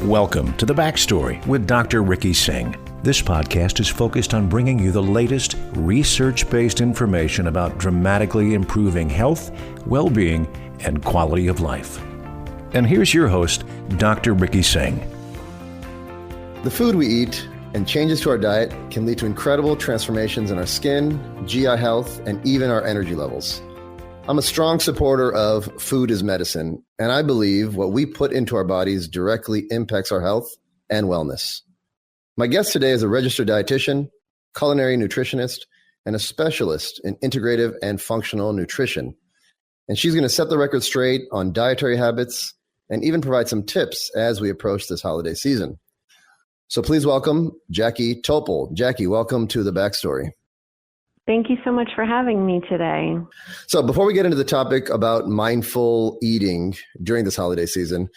Welcome to The Backstory with Dr. Ricky Singh. This podcast is focused on bringing you the latest research-based information about dramatically improving health, well-being, and quality of life. And here's your host, Dr. Ricky Singh. The food we eat and changes to our diet can lead to incredible transformations in our skin, GI health, and even our energy levels. I'm a strong supporter of food as medicine, and I believe what we put into our bodies directly impacts our health and wellness. My guest today is a registered dietitian, culinary nutritionist, and a specialist in integrative and functional nutrition. And she's going to set the record straight on dietary habits and even provide some tips as we approach this holiday season. So please welcome Jackie Topol. Jackie, welcome to The Backstory. Thank you so much for having me today. So before we get into the topic about mindful eating during this holiday season,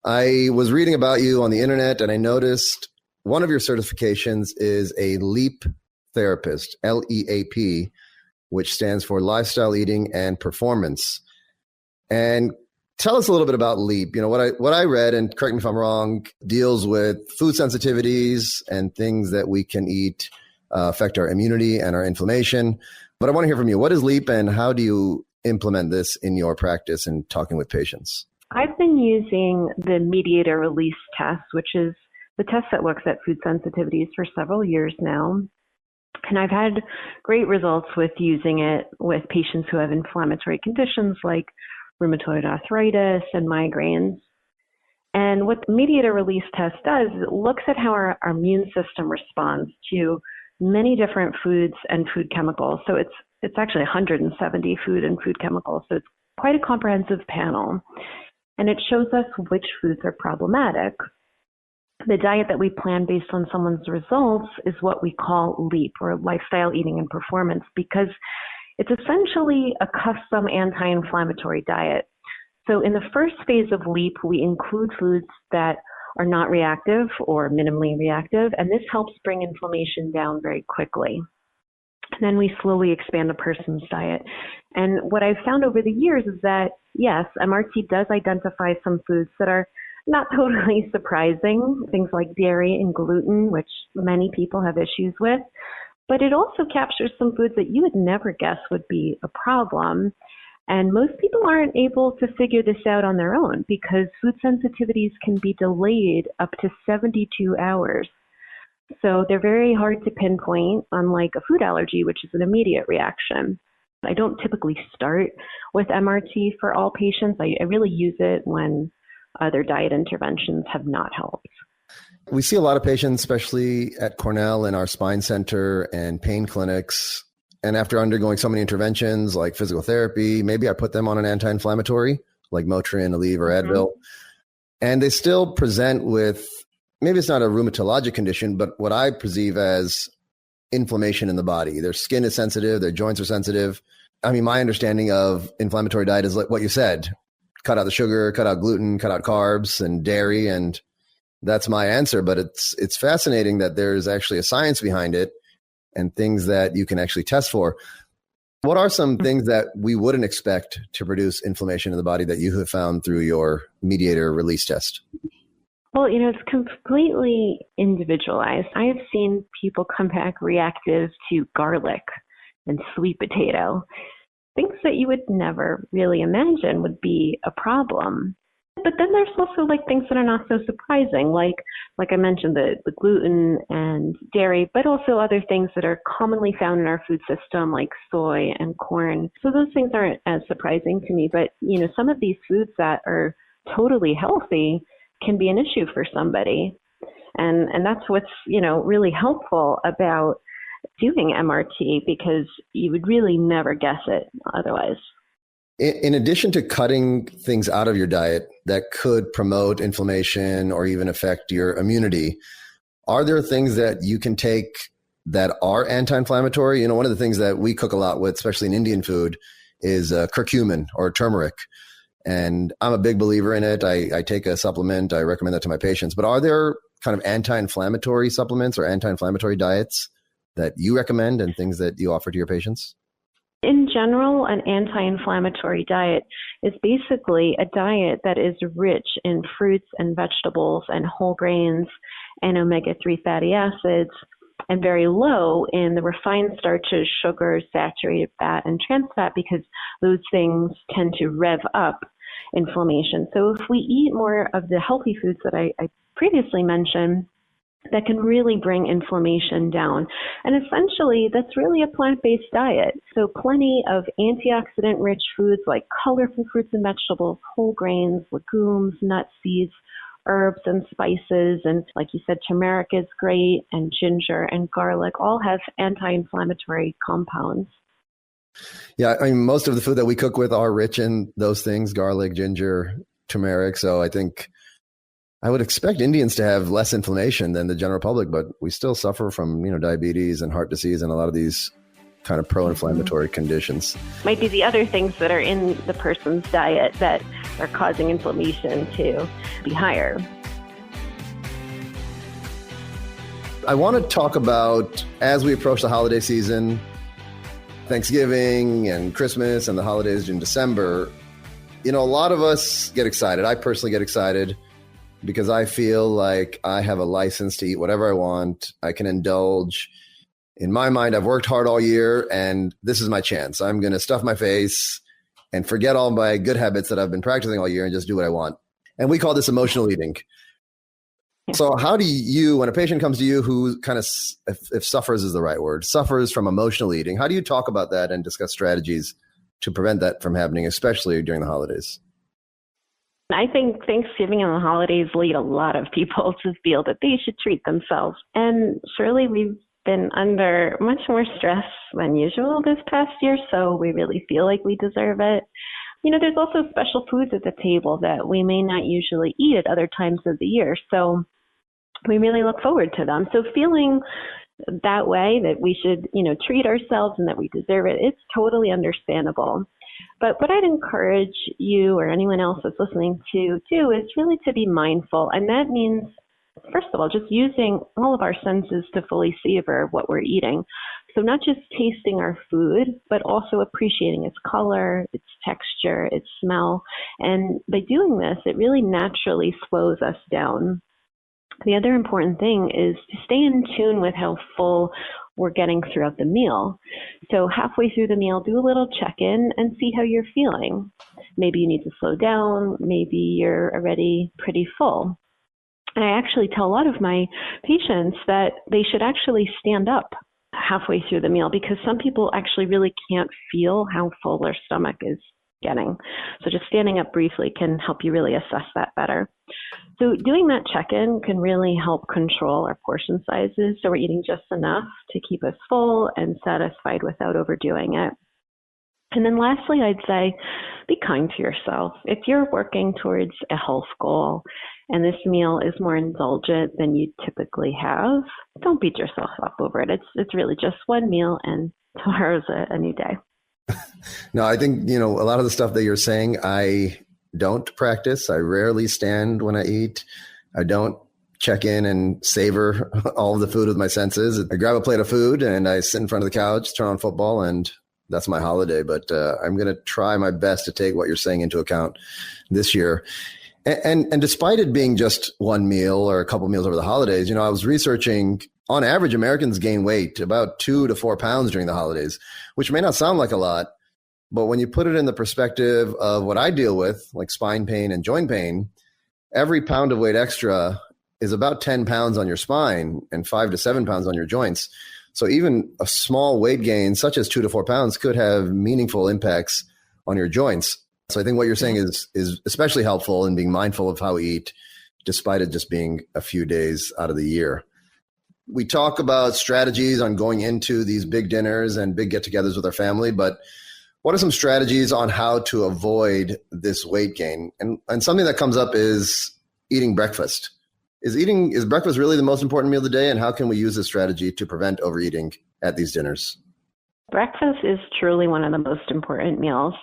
I was reading about you on the internet and I noticed one of your certifications is a LEAP therapist, LEAP, which stands for Lifestyle Eating and Performance. And tell us a little bit about LEAP. You know, what I read, and correct me if I'm wrong, deals with food sensitivities and things that we can eat affect our immunity and our inflammation. But I want to hear from you. What is LEAP and how do you implement this in your practice and talking with patients? I've been using the mediator release test, which is the test that looks at food sensitivities for several years now. And I've had great results with using it with patients who have inflammatory conditions like rheumatoid arthritis and migraines. And what the mediator release test does is it looks at how our immune system responds to many different foods and food chemicals. So it's actually 170 food and food chemicals. So it's quite a comprehensive panel. And it shows us which foods are problematic. The diet that we plan based on someone's results is what we call LEAP, or Lifestyle Eating and Performance, because it's essentially a custom anti-inflammatory diet. So in the first phase of LEAP, we include foods that are not reactive or minimally reactive, and this helps bring inflammation down very quickly. And then we slowly expand a person's diet. And what I've found over the years is that, yes, MRT does identify some foods that are not totally surprising, things like dairy and gluten, which many people have issues with, but it also captures some foods that you would never guess would be a problem. And most people aren't able to figure this out on their own because food sensitivities can be delayed up to 72 hours. So they're very hard to pinpoint, unlike a food allergy, which is an immediate reaction. I don't typically start with MRT for all patients. I really use it when other diet interventions have not helped. We see a lot of patients, especially at Cornell in our spine center and pain clinics. And after undergoing so many interventions like physical therapy, maybe I put them on an anti-inflammatory like Motrin, Aleve, or Advil. And they still present with, maybe it's not a rheumatologic condition, but what I perceive as inflammation in the body. Their skin is sensitive, their joints are sensitive. I mean, my understanding of inflammatory diet is like what you said. Cut out the sugar, cut out gluten, cut out carbs and dairy. And that's my answer. But it's fascinating that there's actually a science behind it and things that you can actually test for. What are some things that we wouldn't expect to produce inflammation in the body that you have found through your mediator release test? Well, it's completely individualized. I have seen people come back reactive to garlic and sweet potato, things that you would never really imagine would be a problem. But then there's also things that are not so surprising, like I mentioned, the gluten and dairy, but also other things that are commonly found in our food system, like soy and corn. So those things aren't as surprising to me. But, some of these foods that are totally healthy can be an issue for somebody. And that's what's, really helpful about doing MRT, because you would really never guess it otherwise. In addition to cutting things out of your diet that could promote inflammation or even affect your immunity, are there things that you can take that are anti-inflammatory? One of the things that we cook a lot with, especially in Indian food, is curcumin or turmeric. And I'm a big believer in it. I take a supplement. I recommend that to my patients. But are there kind of anti-inflammatory supplements or anti-inflammatory diets that you recommend and things that you offer to your patients? In general, an anti-inflammatory diet is basically a diet that is rich in fruits and vegetables and whole grains and omega-3 fatty acids, and very low in the refined starches, sugars, saturated fat, and trans fat, because those things tend to rev up inflammation. So if we eat more of the healthy foods that I previously mentioned, that can really bring inflammation down. And essentially, that's really a plant-based diet. So plenty of antioxidant-rich foods like colorful fruits and vegetables, whole grains, legumes, nuts, seeds, herbs and spices. And like you said, turmeric is great, and ginger and garlic all have anti-inflammatory compounds. Yeah, I mean, most of the food that we cook with are rich in those things, garlic, ginger, turmeric. So I think I would expect Indians to have less inflammation than the general public, but we still suffer from, diabetes and heart disease and a lot of these kind of pro-inflammatory conditions. Might be the other things that are in the person's diet that are causing inflammation to be higher. I want to talk about, as we approach the holiday season, Thanksgiving and Christmas and the holidays in December, a lot of us get excited. I personally get excited because I feel like I have a license to eat whatever I want. I can indulge. In my mind, I've worked hard all year, and this is my chance. I'm going to stuff my face and forget all my good habits that I've been practicing all year and just do what I want. And we call this emotional eating. So how do you, when a patient comes to you who kind of, if suffers is the right word, suffers from emotional eating, how do you talk about that and discuss strategies to prevent that from happening, especially during the holidays? I think Thanksgiving and the holidays lead a lot of people to feel that they should treat themselves. And surely we've been under much more stress than usual this past year, so we really feel like we deserve it. There's also special foods at the table that we may not usually eat at other times of the year, so we really look forward to them. So feeling that way, that we should, treat ourselves and that we deserve it, it's totally understandable. But what I'd encourage you or anyone else that's listening to do is really to be mindful. And that means, first of all, just using all of our senses to fully savor what we're eating. So not just tasting our food, but also appreciating its color, its texture, its smell. And by doing this, it really naturally slows us down. The other important thing is to stay in tune with how full we're getting throughout the meal. So halfway through the meal, do a little check-in and see how you're feeling. Maybe you need to slow down. Maybe you're already pretty full. And I actually tell a lot of my patients that they should actually stand up halfway through the meal, because some people actually really can't feel how full their stomach is getting. So just standing up briefly can help you really assess that better. So doing that check-in can really help control our portion sizes, so we're eating just enough to keep us full and satisfied without overdoing it. And then lastly, I'd say be kind to yourself. If you're working towards a health goal and this meal is more indulgent than you typically have, don't beat yourself up over it. It's really just one meal, and tomorrow's a new day. No, I think, a lot of the stuff that you're saying, I don't practice. I rarely stand when I eat. I don't check in and savor all of the food with my senses. I grab a plate of food and I sit in front of the couch, turn on football, and that's my holiday. But I'm going to try my best to take what you're saying into account this year. And despite it being just one meal or a couple meals over the holidays, I was researching, on average, Americans gain weight about 2 to 4 pounds during the holidays, which may not sound like a lot, but when you put it in the perspective of what I deal with, like spine pain and joint pain, every pound of weight extra is about 10 pounds on your spine and 5 to 7 pounds on your joints. So even a small weight gain, such as 2 to 4 pounds, could have meaningful impacts on your joints. So I think what you're saying is especially helpful in being mindful of how we eat, despite it just being a few days out of the year. We talk about strategies on going into these big dinners and big get-togethers with our family, but what are some strategies on how to avoid this weight gain? And something that comes up is eating breakfast. Is breakfast really the most important meal of the day? And how can we use this strategy to prevent overeating at these dinners? Breakfast is truly one of the most important meals.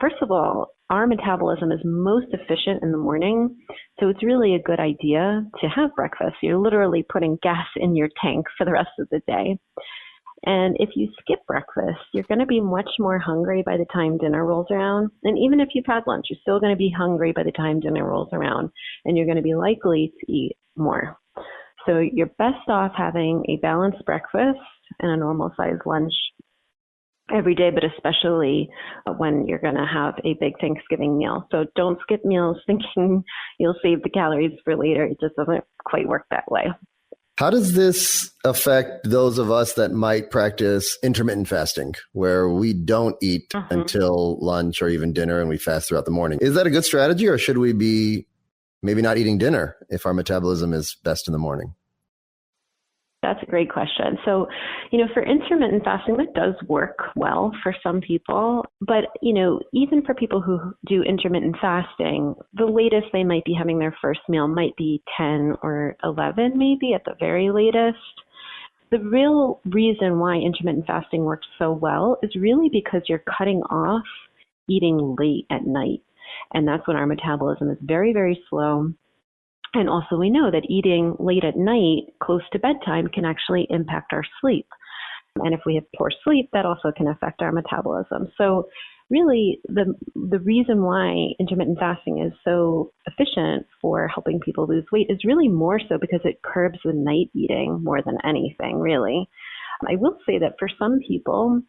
First of all, our metabolism is most efficient in the morning, so it's really a good idea to have breakfast. You're literally putting gas in your tank for the rest of the day. And if you skip breakfast, you're going to be much more hungry by the time dinner rolls around. And even if you've had lunch, you're still going to be hungry by the time dinner rolls around, and you're going to be likely to eat more. So you're best off having a balanced breakfast and a normal sized lunch every day, but especially when you're going to have a big Thanksgiving meal. So don't skip meals thinking you'll save the calories for later. It just doesn't quite work that way. How does this affect those of us that might practice intermittent fasting, where we don't eat until lunch or even dinner and we fast throughout the morning? Is that a good strategy, or should we be maybe not eating dinner if our metabolism is best in the morning? That's a great question. So, for intermittent fasting, that does work well for some people. But, even for people who do intermittent fasting, the latest they might be having their first meal might be 10 or 11, maybe at the very latest. The real reason why intermittent fasting works so well is really because you're cutting off eating late at night. And that's when our metabolism is very, very slow. And also we know that eating late at night, close to bedtime, can actually impact our sleep. And if we have poor sleep, that also can affect our metabolism. So really, the reason why intermittent fasting is so efficient for helping people lose weight is really more so because it curbs the night eating more than anything, really. I will say that for some people,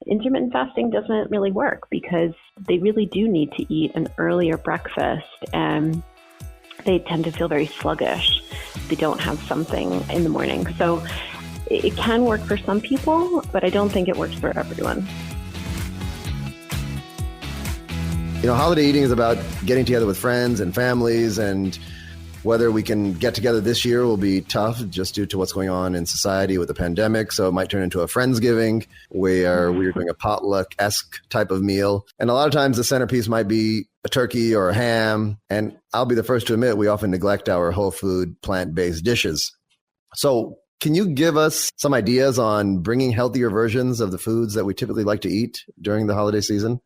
intermittent fasting doesn't really work because they really do need to eat an earlier breakfast, and they tend to feel very sluggish if they don't have something in the morning. So it can work for some people, but I don't think it works for everyone. Holiday eating is about getting together with friends and families, and whether we can get together this year will be tough just due to what's going on in society with the pandemic. So it might turn into a Friendsgiving where we're doing a potluck-esque type of meal. And a lot of times the centerpiece might be a turkey or a ham. And I'll be the first to admit we often neglect our whole food, plant-based dishes. So can you give us some ideas on bringing healthier versions of the foods that we typically like to eat during the holiday season?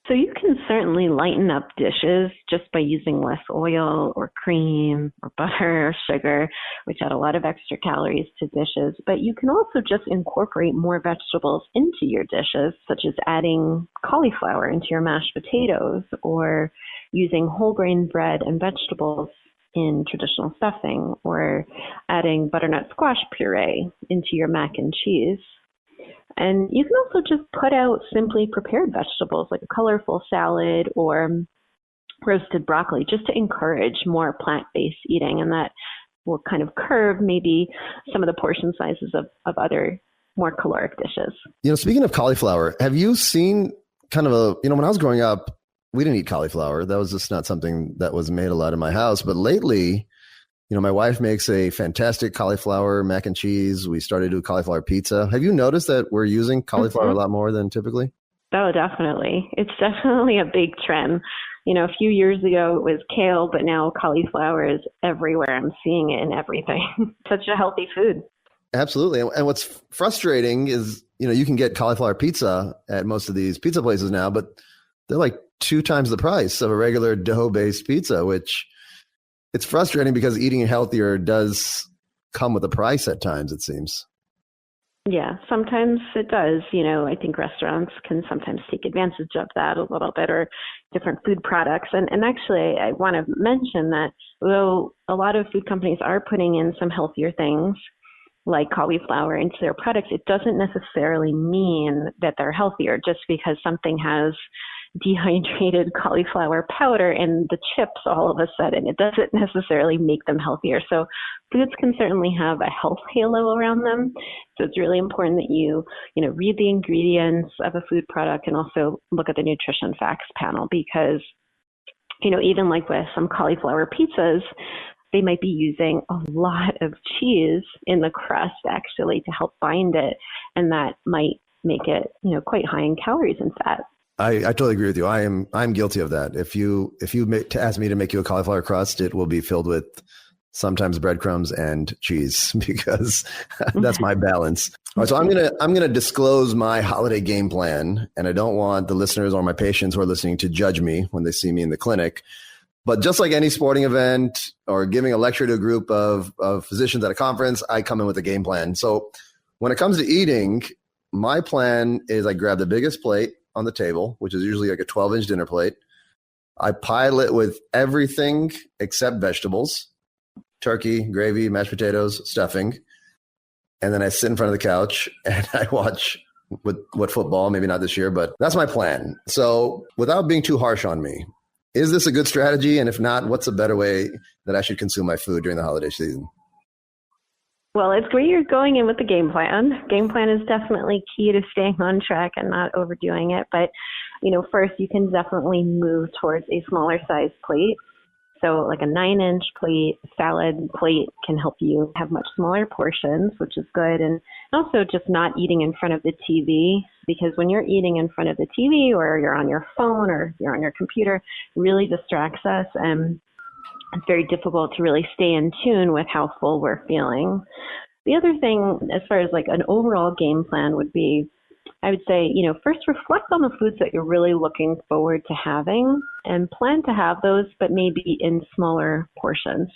So you can certainly lighten up dishes just by using less oil or cream or butter or sugar, which add a lot of extra calories to dishes. But you can also just incorporate more vegetables into your dishes, such as adding cauliflower into your mashed potatoes or using whole grain bread and vegetables in traditional stuffing, or adding butternut squash puree into your mac and cheese. And you can also just put out simply prepared vegetables like a colorful salad or roasted broccoli, just to encourage more plant-based eating. And that will kind of curb maybe some of the portion sizes of other more caloric dishes. Speaking of cauliflower, have you seen kind of when I was growing up, we didn't eat cauliflower. That was just not something that was made a lot in my house. But lately, my wife makes a fantastic cauliflower mac and cheese. We started to do cauliflower pizza. Have you noticed that we're using cauliflower a lot more than typically? Oh, definitely. It's definitely a big trend. A few years ago it was kale, but now cauliflower is everywhere. I'm seeing it in everything. Such a healthy food. Absolutely. And what's frustrating is, you can get cauliflower pizza at most of these pizza places now, but they're like 2 times the price of a regular dough-based pizza, which it's frustrating because eating healthier does come with a price at times, it seems. Yeah, sometimes it does. I think restaurants can sometimes take advantage of that a little bit, or different food products. And actually, I want to mention that though a lot of food companies are putting in some healthier things like cauliflower into their products, it doesn't necessarily mean that they're healthier just because something has dehydrated cauliflower powder in the chips all of a sudden. It doesn't necessarily make them healthier. So foods can certainly have a health halo around them. So it's really important that you read the ingredients of a food product and also look at the nutrition facts panel, because, even like with some cauliflower pizzas, they might be using a lot of cheese in the crust actually to help bind it. And that might make it, quite high in calories and fat. I totally agree with you. I'm guilty of that. If you ask me to make you a cauliflower crust, it will be filled with sometimes breadcrumbs and cheese, because that's my balance. All right, so I'm gonna disclose my holiday game plan, and I don't want the listeners or my patients who are listening to judge me when they see me in the clinic. But just like any sporting event or giving a lecture to a group of physicians at a conference, I come in with a game plan. So When it comes to eating, my plan is I grab the biggest plate on the table, which is usually like a 12-inch dinner plate. I pile it with everything except vegetables, turkey, gravy, mashed potatoes, stuffing. And then I sit in front of the couch and I watch what football, maybe not this year, but that's my plan. So without being too harsh on me, is this a good strategy? And if not, what's a better way that I should consume my food during the holiday season? Well, it's great you're going in with the game plan. Game plan is definitely key to staying on track and not overdoing it. But, first you can definitely move towards a smaller size plate. So like a 9-inch plate, salad plate can help you have much smaller portions, which is good. And also just not eating in front of the TV, because when you're eating in front of the TV or you're on your phone or you're on your computer, it really distracts us. And it's very difficult to really stay in tune with how full we're feeling. The other thing, as far as like an overall game plan would be, I would say, first reflect on the foods that you're really looking forward to having and plan to have those, but maybe in smaller portions.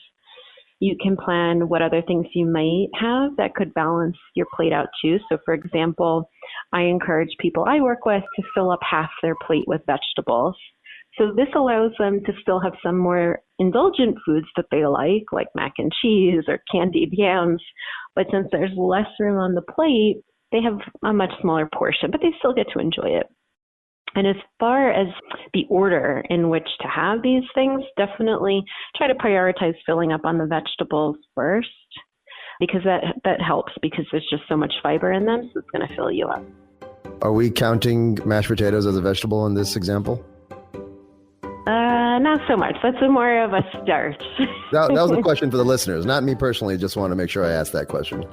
You can plan what other things you might have that could balance your plate out too. So for example, I encourage people I work with to fill up half their plate with vegetables. So this allows them to still have some more indulgent foods that they like mac and cheese or candied yams. But since there's less room on the plate, they have a much smaller portion, but they still get to enjoy it. And as far as the order in which to have these things, definitely try to prioritize filling up on the vegetables first, because that helps, because there's just so much fiber in them, so it's going to fill you up. Are we counting mashed potatoes as a vegetable in this example? Not so much. That's more of a start. That was a question for the listeners, not me personally. Just want to make sure I asked that question.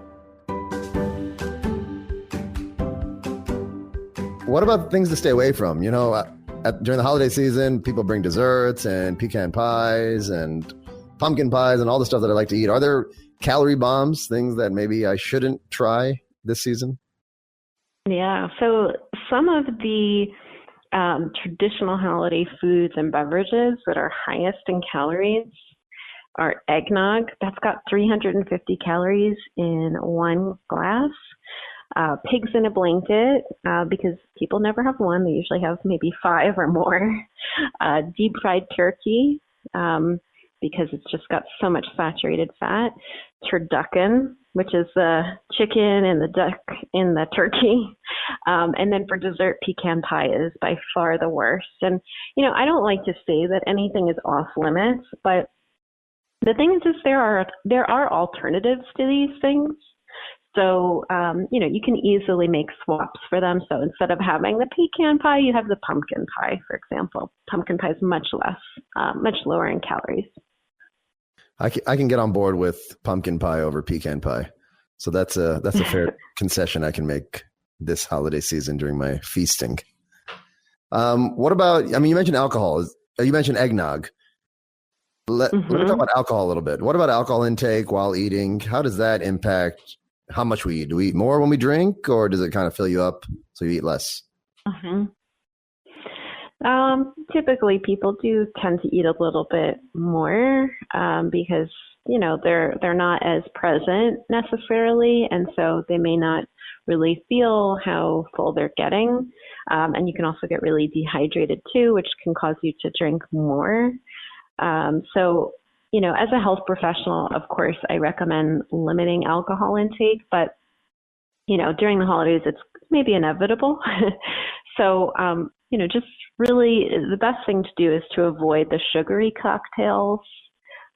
What about things to stay away from? During the holiday season, people bring desserts and pecan pies and pumpkin pies and all the stuff that I like to eat. Are there calorie bombs, things that maybe I shouldn't try this season? Yeah. So some of the traditional holiday foods and beverages that are highest in calories are eggnog. That's got 350 calories in one glass. Pigs in a blanket, because people never have one. They usually have maybe 5 or more. Deep fried turkey, because it's just got so much saturated fat. Turducken, which is the chicken and the duck in the turkey. And then for dessert, pecan pie is by far the worst. And, I don't like to say that anything is off limits, but the thing is there are alternatives to these things. So, you can easily make swaps for them. So instead of having the pecan pie, you have the pumpkin pie, for example. Pumpkin pie is much lower in calories. I can get on board with pumpkin pie over pecan pie. So that's a fair concession I can make this holiday season during my feasting. What about, you mentioned alcohol. You mentioned eggnog. Let me talk about alcohol a little bit. What about alcohol intake while eating? How does that impact how much we eat? Do we eat more when we drink, or does it kind of fill you up so you eat less? Typically people do tend to eat a little bit more, because, they're not as present necessarily. And so they may not really feel how full they're getting. And you can also get really dehydrated too, which can cause you to drink more. So, as a health professional, of course, I recommend limiting alcohol intake, but, during the holidays, it's maybe inevitable. So, just really the best thing to do is to avoid the sugary cocktails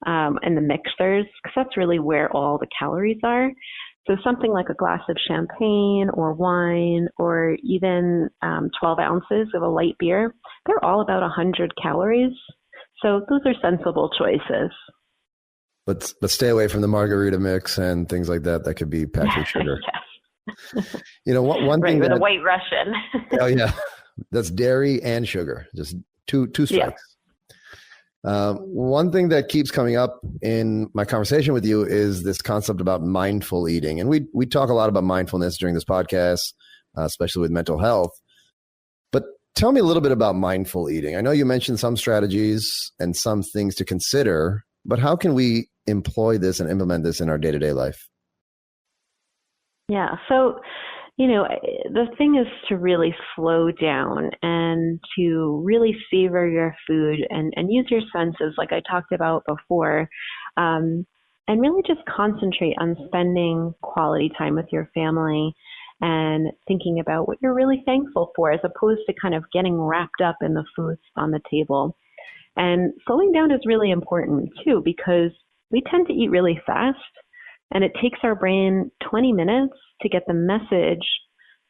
and the mixers, because that's really where all the calories are. So something like a glass of champagne or wine, or even 12 ounces of a light beer, they're all about 100 calories. So those are sensible choices. But stay away from the margarita mix and things like that. That could be packed with sugar. Yes. One thing with a White Russian. Oh yeah, that's dairy and sugar. Just two strikes. Yeah. One thing that keeps coming up in my conversation with you is this concept about mindful eating, and we talk a lot about mindfulness during this podcast, especially with mental health. But tell me a little bit about mindful eating. I know you mentioned some strategies and some things to consider, but how can we employ this and implement this in our day-to-day life? Yeah. So, the thing is to really slow down and to really savor your food and use your senses, like I talked about before, and really just concentrate on spending quality time with your family and thinking about what you're really thankful for, as opposed to kind of getting wrapped up in the foods on the table. And slowing down is really important too, because we tend to eat really fast, and it takes our brain 20 minutes to get the message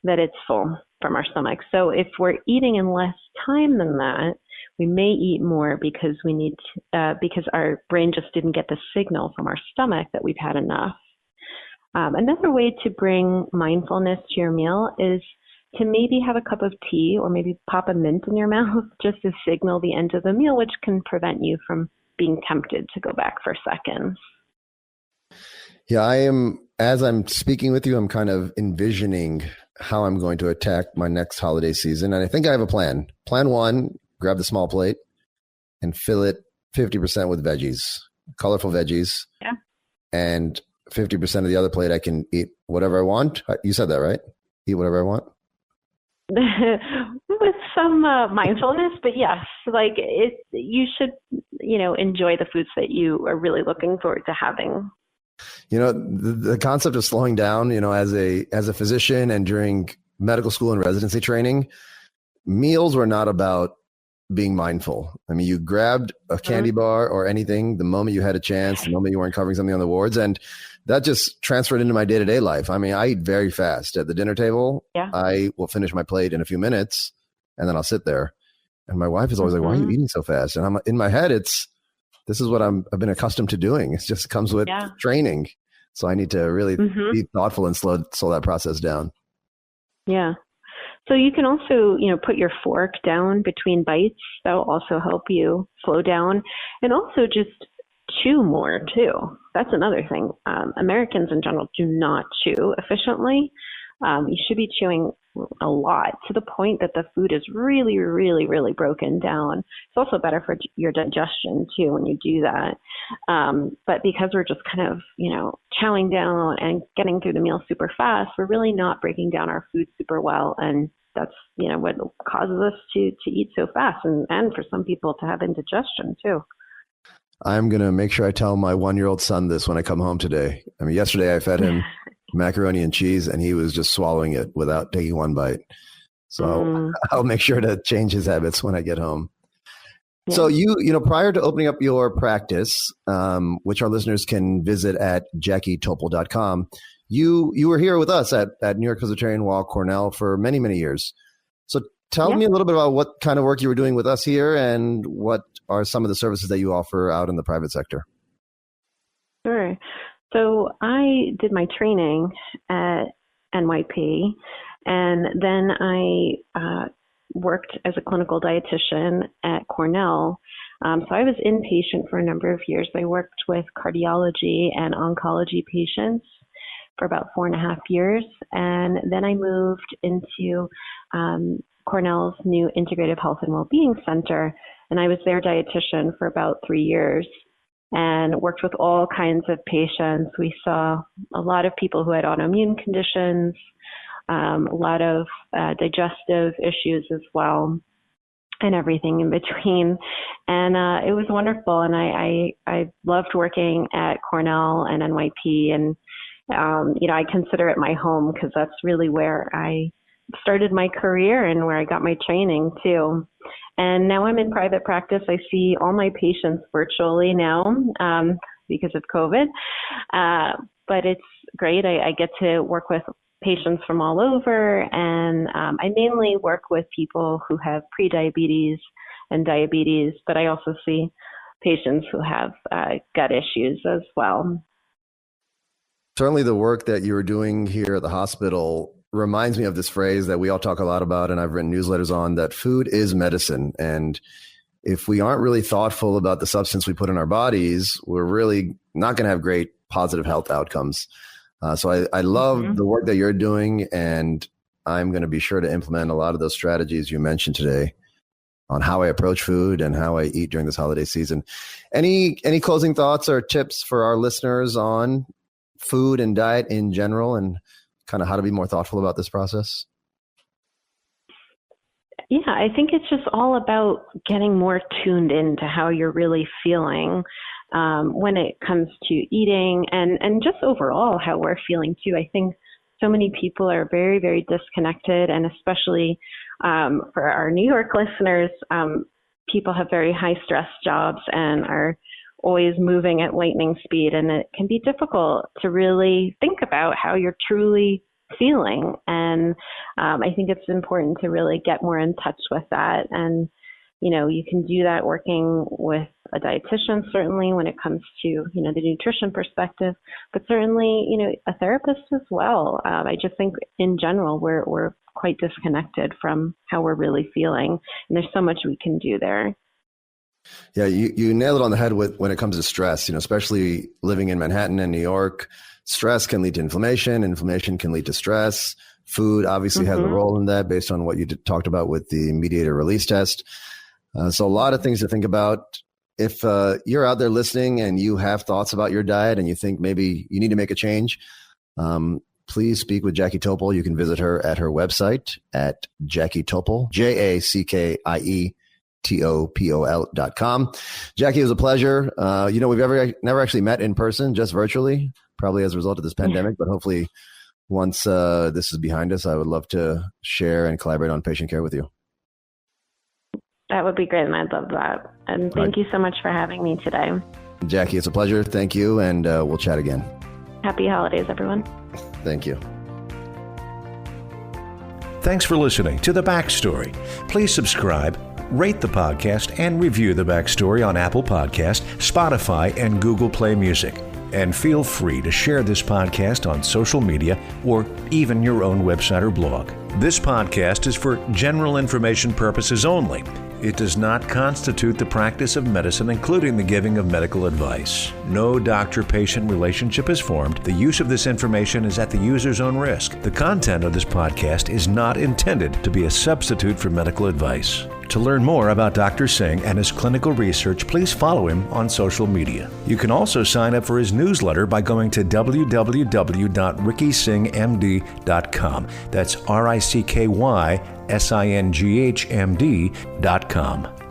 that it's full from our stomach. So if we're eating in less time than that, we may eat more because because our brain just didn't get the signal from our stomach that we've had enough. Another way to bring mindfulness to your meal is to maybe have a cup of tea or maybe pop a mint in your mouth just to signal the end of the meal, which can prevent you from being tempted to go back for seconds. Yeah, as I'm speaking with you, I'm kind of envisioning how I'm going to attack my next holiday season. And I think I have a plan. Plan one, grab the small plate and fill it 50% with veggies, colorful veggies. Yeah. And 50% of the other plate, I can eat whatever I want. You said that, right? Eat whatever I want. With some mindfulness, but yes, you should, enjoy the foods that you are really looking forward to having. The concept of slowing down, as a physician and during medical school and residency training, meals were not about being mindful. I mean, you grabbed a candy bar or anything the moment you had a chance, the moment you weren't covering something on the wards, and that just transferred into my day-to-day life. I mean, I eat very fast at the dinner table. Yeah. I will finish my plate in a few minutes, and then I'll sit there. And my wife is always like, "Why are you eating so fast?" And I'm in my head, this is what I've been accustomed to doing. It just comes with training. So I need to really be thoughtful and slow that process down. Yeah. So you can also, put your fork down between bites. That will also help you slow down, and also just chew more too. That's another thing. Americans in general do not chew efficiently. You should be chewing a lot, to the point that the food is really, really, really broken down. It's also better for your digestion too when you do that. But because we're just kind of, chowing down and getting through the meal super fast, we're really not breaking down our food super well. And that's, what causes us to eat so fast, and for some people to have indigestion too. I'm going to make sure I tell my 1-year-old son this when I come home today. I mean, yesterday I fed him macaroni and cheese, and he was just swallowing it without taking one bite. So I'll make sure to change his habits when I get home. Yeah. So prior to opening up your practice, which our listeners can visit at jackietopol.com, you were here with us at New York Presbyterian Weill Cornell for many, many years. So tell me a little bit about what kind of work you were doing with us here, and what are some of the services that you offer out in the private sector? Sure. So I did my training at NYP, and then I worked as a clinical dietitian at Cornell. So I was inpatient for a number of years. I worked with cardiology and oncology patients for about 4.5 years. And then I moved into Cornell's new Integrative Health and Wellbeing Center, and I was their dietitian for about 3 years and worked with all kinds of patients. We saw a lot of people who had autoimmune conditions, a lot of digestive issues as well, and everything in between. And it was wonderful. And I loved working at Cornell and NYP. And, I consider it my home, because that's really where I started my career and where I got my training too. And now I'm in private practice. I see all my patients virtually now because of COVID. But it's great. I get to work with patients from all over. And I mainly work with people who have prediabetes and diabetes, but I also see patients who have gut issues as well. Certainly the work that you were doing here at the hospital reminds me of this phrase that we all talk a lot about, and I've written newsletters on, that food is medicine. And if we aren't really thoughtful about the substance we put in our bodies, we're really not going to have great positive health outcomes. So I love the work that you're doing, and I'm going to be sure to implement a lot of those strategies you mentioned today on how I approach food and how I eat during this holiday season. Any closing thoughts or tips for our listeners on food and diet in general, and kind of how to be more thoughtful about this process? Yeah, I think it's just all about getting more tuned into how you're really feeling when it comes to eating and just overall how we're feeling too. I think so many people are very, very disconnected, and especially for our New York listeners, people have very high stress jobs and are always moving at lightning speed, and it can be difficult to really think about how you're truly feeling. And I think it's important to really get more in touch with that. And, you know, you can do that working with a dietitian, certainly when it comes to, you know, the nutrition perspective, but certainly, you know, a therapist as well. I just think in general, we're quite disconnected from how we're really feeling. And there's so much we can do there. Yeah, you nailed it on the head when it comes to stress, you know, especially living in Manhattan and New York. Stress can lead to inflammation. Inflammation can lead to stress. Food obviously has a role in that based on what you talked about with the mediator release test. So a lot of things to think about. If you're out there listening and you have thoughts about your diet and you think maybe you need to make a change, please speak with Jackie Topol. You can visit her at her website at Jackie Topol, JackieTopol.com. Jackie, it was a pleasure. You know, we've never actually met in person, just virtually, probably as a result of this pandemic, but hopefully once this is behind us, I would love to share and collaborate on patient care with you. That would be great, and I'd love that. And thank you so much for having me today. Jackie, it's a pleasure. Thank you, and we'll chat again. Happy holidays, everyone. Thank you. Thanks for listening to The Backstory. Please subscribe, rate the podcast, and review The Backstory on Apple Podcast, Spotify, and Google Play Music. And feel free to share this podcast on social media or even your own website or blog. This podcast is for general information purposes only. It does not constitute the practice of medicine, including the giving of medical advice. No doctor-patient relationship is formed. The use of this information is at the user's own risk. The content of this podcast is not intended to be a substitute for medical advice. To learn more about Dr. Singh and his clinical research, please follow him on social media. You can also sign up for his newsletter by going to www.rickysinghmd.com. That's RICKYSINGHMD.com.